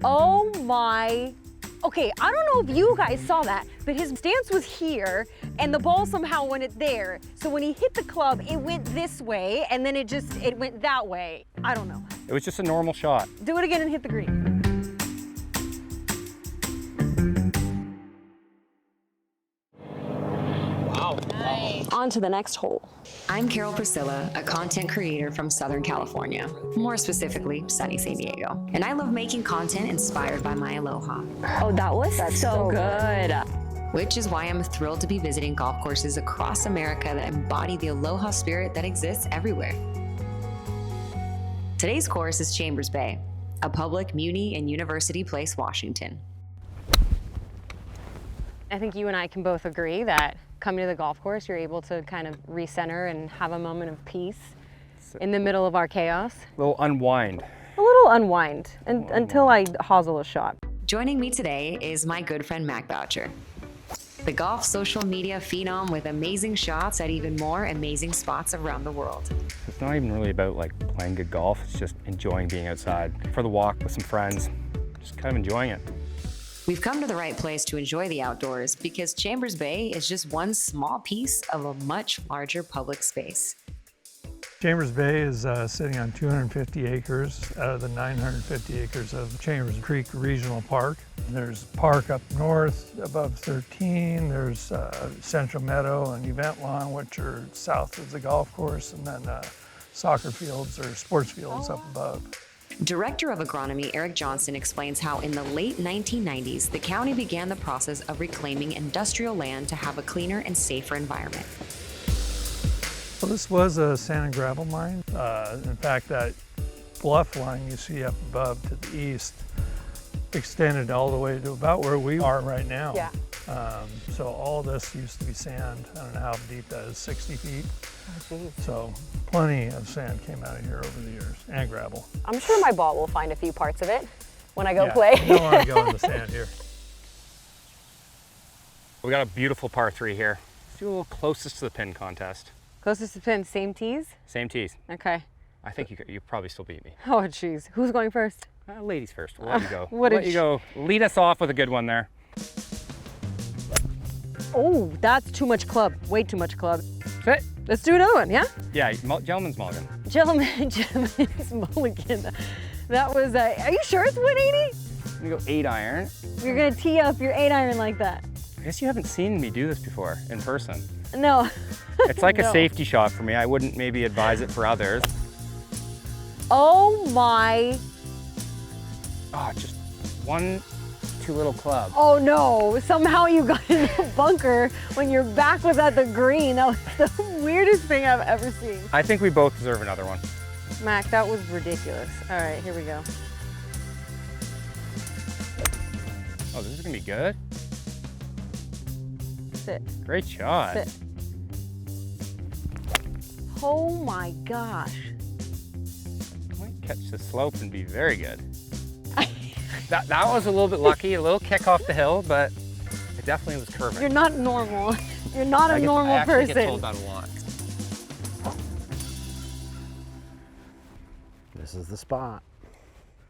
Oh my. Okay, I don't know if you guys saw that, but his stance was here and the ball somehow went there. So when he hit the club, it went this way and then it went that way. I don't know. It was just a normal shot. Do it again and hit the green. Wow. Nice. On to the next hole. I'm Karol Priscilla, a content creator from Southern California, more specifically, sunny San Diego. And I love making content inspired by my aloha. Oh, that's so good. Which is why I'm thrilled to be visiting golf courses across America that embody the aloha spirit that exists everywhere. Today's course is Chambers Bay, a public muni and university place, Washington. I think you and I can both agree that coming to the golf course, you're able to kind of recenter and have a moment of peace in the middle of our chaos. A little unwind. A little unwind until I hosel a shot. Joining me today is my good friend Mac Boucher, the golf social media phenom with amazing shots at even more amazing spots around the world. It's not even really about like playing good golf, it's just enjoying being outside for the walk with some friends, just kind of enjoying it. We've come to the right place to enjoy the outdoors because Chambers Bay is just one small piece of a much larger public space. Chambers Bay is sitting on 250 acres out of the 950 acres of Chambers Creek Regional Park. There's a park up north above 13, there's Central Meadow and Event Lawn, which are south of the golf course, and then soccer fields or sports fields up above. Director of Agronomy Eric Johnson explains how in the late 1990s, the county began the process of reclaiming industrial land to have a cleaner and safer environment. Well, this was a sand and gravel mine. In fact, that bluff line you see up above to the east extended all the way to about where we are right now. Yeah. So all this used to be sand. I don't know how deep that is, 60 feet. Oh, geez. So plenty of sand came out of here over the years, and gravel. I'm sure my ball will find a few parts of it when I go play. You don't want to go in the sand here. We got a beautiful par 3 here. Let's do a little closest to the pin contest. Closest to pin, same tees? Same tees. Okay. I think you probably still beat me. Oh, jeez. Who's going first? Ladies first. We'll let you go. What We'll let you go. Lead us off with a good one there. Oh, that's too much club. Way too much club. Sit. Let's do another one, yeah? Yeah, gentleman's mulligan. Gentleman's mulligan. That was, are you sure it's 180? I'm gonna go 8 iron. You're gonna tee up your 8 iron like that. I guess you haven't seen me do this before in person. No. It's like No. a safety shot for me. I wouldn't maybe advise it for others. Oh my. Oh, just one too little club. Oh no, somehow you got in the bunker when your back was at the green. That was the weirdest thing I've ever seen. I think we both deserve another one. Mac, that was ridiculous. All right, here we go. Oh, this is gonna be good. Sit, Great shot. sit. Oh my gosh. Might catch the slope and be very good. That was a little bit lucky, a little kick off the hill, but it definitely was curving. You're not normal. You're not a normal I actually get person. told that a lot. This is the spot.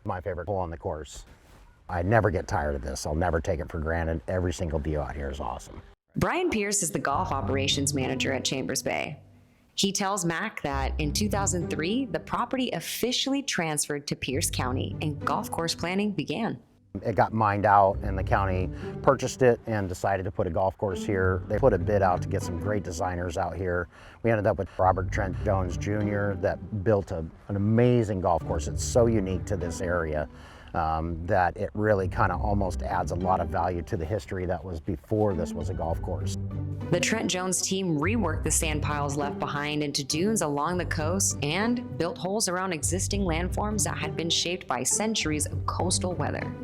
My favorite hole on the course. I never get tired of this. I'll never take it for granted. Every single view out here is awesome. Brian Pierce is the golf operations manager at Chambers Bay. He tells Mac that in 2003, the property officially transferred to Pierce County and golf course planning began. It got mined out and the county purchased it and decided to put a golf course here. They put a bid out to get some great designers out here. We ended up with Robert Trent Jones Jr. that built an amazing golf course. It's so unique to this area that it really kind of almost adds a lot of value to the history that was before this was a golf course. The Trent Jones team reworked the sand piles left behind into dunes along the coast and built holes around existing landforms that had been shaped by centuries of coastal weather.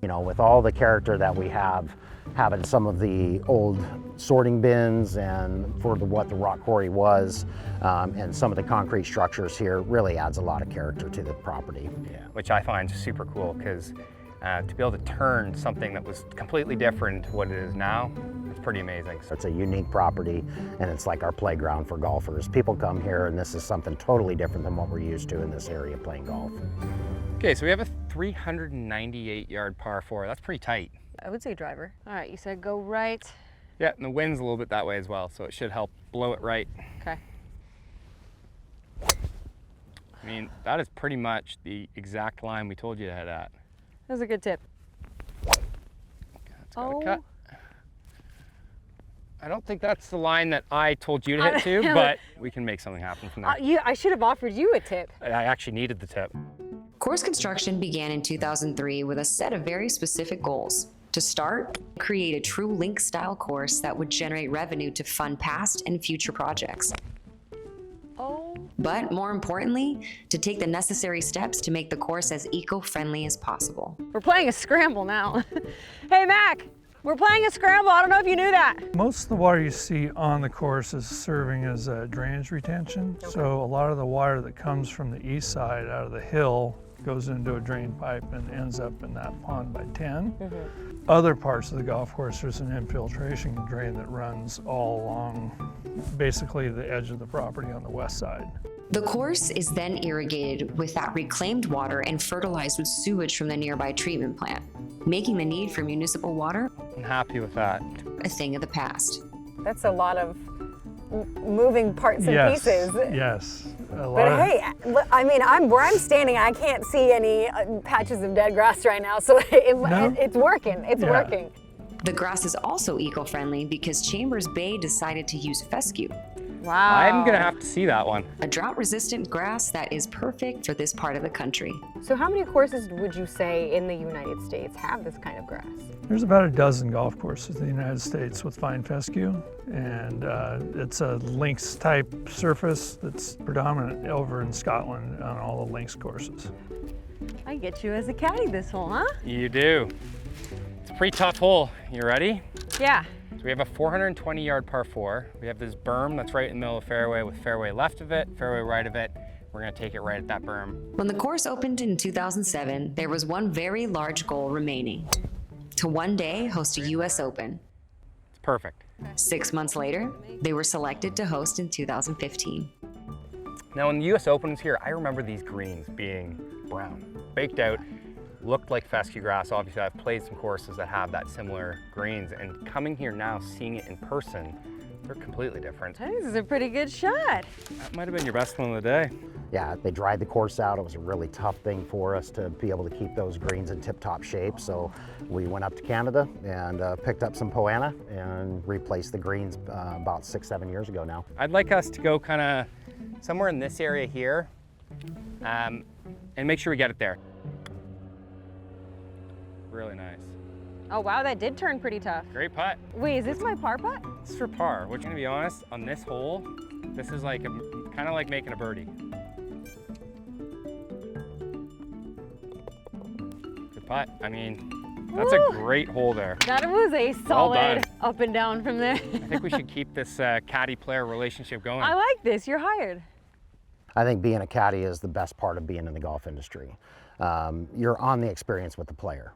You know, with all the character that we have, having some of the old sorting bins and for what the rock quarry was, and some of the concrete structures here really adds a lot of character to the property. Yeah, which I find super cool because to be able to turn something that was completely different to what it is now, it's pretty amazing. It's a unique property and it's like our playground for golfers. People come here and this is something totally different than what we're used to in this area playing golf. Okay, so we have a 398-yard par 4. That's pretty tight. I would say driver. All right, you said go right. Yeah, and the wind's a little bit that way as well, so it should help blow it right. Okay. I mean, that is pretty much the exact line we told you to head at. That was a good tip. That's got a cut. I don't think that's the line that I told you to hit to, but we can make something happen from there. I should have offered you a tip. I actually needed the tip. Course construction began in 2003 with a set of very specific goals. To start, create a true link-style course that would generate revenue to fund past and future projects. Oh. But more importantly, to take the necessary steps to make the course as eco-friendly as possible. We're playing a scramble now. Hey, Mac, we're playing a scramble. I don't know if you knew that. Most of the water you see on the course is serving as drainage retention. So a lot of the water that comes from the east side out of the hill goes into a drain pipe and ends up in that pond by 10. Other parts of the golf course, there's an infiltration drain that runs all along basically the edge of the property on the west side. The course is then irrigated with that reclaimed water and fertilized with sewage from the nearby treatment plant, making the need for municipal water I'm happy with that. a thing of the past. That's a lot of moving parts and Yes, pieces. yes. But hey, I mean, where I'm standing, I can't see any patches of dead grass right now, so it's working. It's working. The grass is also eco-friendly because Chambers Bay decided to use fescue, Wow. I'm gonna have to see that one. a drought-resistant grass that is perfect for this part of the country. So how many courses would you say in the United States have this kind of grass? There's about a dozen golf courses in the United States with fine fescue, and it's a links type surface that's predominant over in Scotland on all the links courses. I get you as a caddy this hole, huh? You do. It's a pretty tough hole. You ready? Yeah. So we have a 420-yard par 4. We have this berm that's right in the middle of fairway with fairway left of it, fairway right of it. We're gonna take it right at that berm. When the course opened in 2007, there was one very large goal remaining: to one day host a US Open. It's perfect. 6 months later, they were selected to host in 2015. Now when the US Open was here, I remember these greens being brown, baked out, looked like fescue grass. Obviously I've played some courses that have that similar greens, and coming here now, seeing it in person, they're completely different. This is a pretty good shot. That might have been your best one of the day. Yeah, they dried the course out. It was a really tough thing for us to be able to keep those greens in tip-top shape. So we went up to Canada and picked up some Poana and replaced the greens about 6-7 years ago now. I'd like us to go kind of somewhere in this area here and make sure we get it there. Really nice. Oh wow, that did turn pretty tough. Great putt. Wait, is this my par putt? This is for par, which, to be honest, on this hole, this is like kind of like making a birdie. Good putt. I mean, that's a great hole there. That was a Well solid done. up and down from there. I think we should keep this caddy-player relationship going. I like this, you're hired. I think being a caddy is the best part of being in the golf industry. You're on the experience with the player,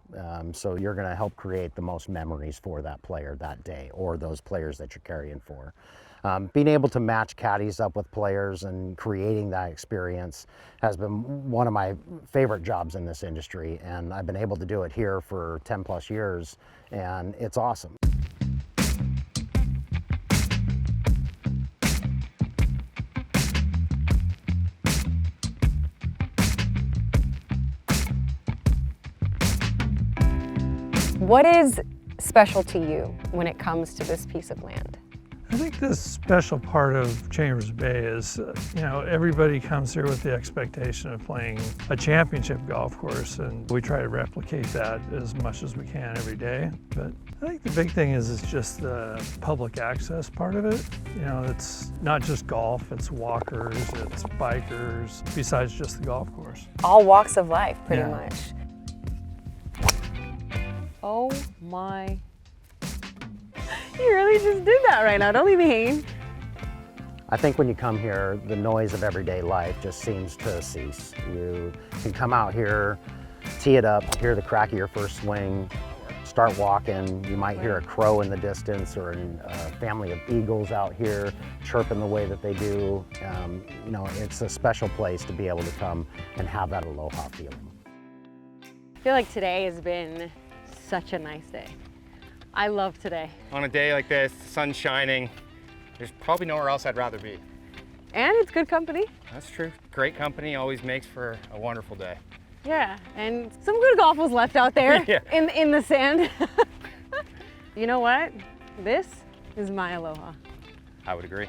so you're going to help create the most memories for that player that day, or those players that you're carrying for. Being able to match caddies up with players and creating that experience has been one of my favorite jobs in this industry, and I've been able to do it here for 10 plus years, and it's awesome. What is special to you when it comes to this piece of land? I think the special part of Chambers Bay is, everybody comes here with the expectation of playing a championship golf course, and we try to replicate that as much as we can every day. But I think the big thing is just the public access part of it. It's not just golf, it's walkers, it's bikers, besides just the golf course. All walks of life, pretty Yeah. much. Oh my. You really just did that right now, don't leave me hanging. I think when you come here, the noise of everyday life just seems to cease. You can come out here, tee it up, hear the crack of your first swing, start walking. You might hear a crow in the distance or a family of eagles out here chirping the way that they do. It's a special place to be able to come and have that aloha feeling. feel like today has been such a nice day. I love today. On a day like this, the sun's shining, there's probably nowhere else I'd rather be. And it's good company. That's true. Great company always makes for a wonderful day. Yeah, and some good golf was left out there Yeah. in the sand. You know what? This is my aloha. I would agree.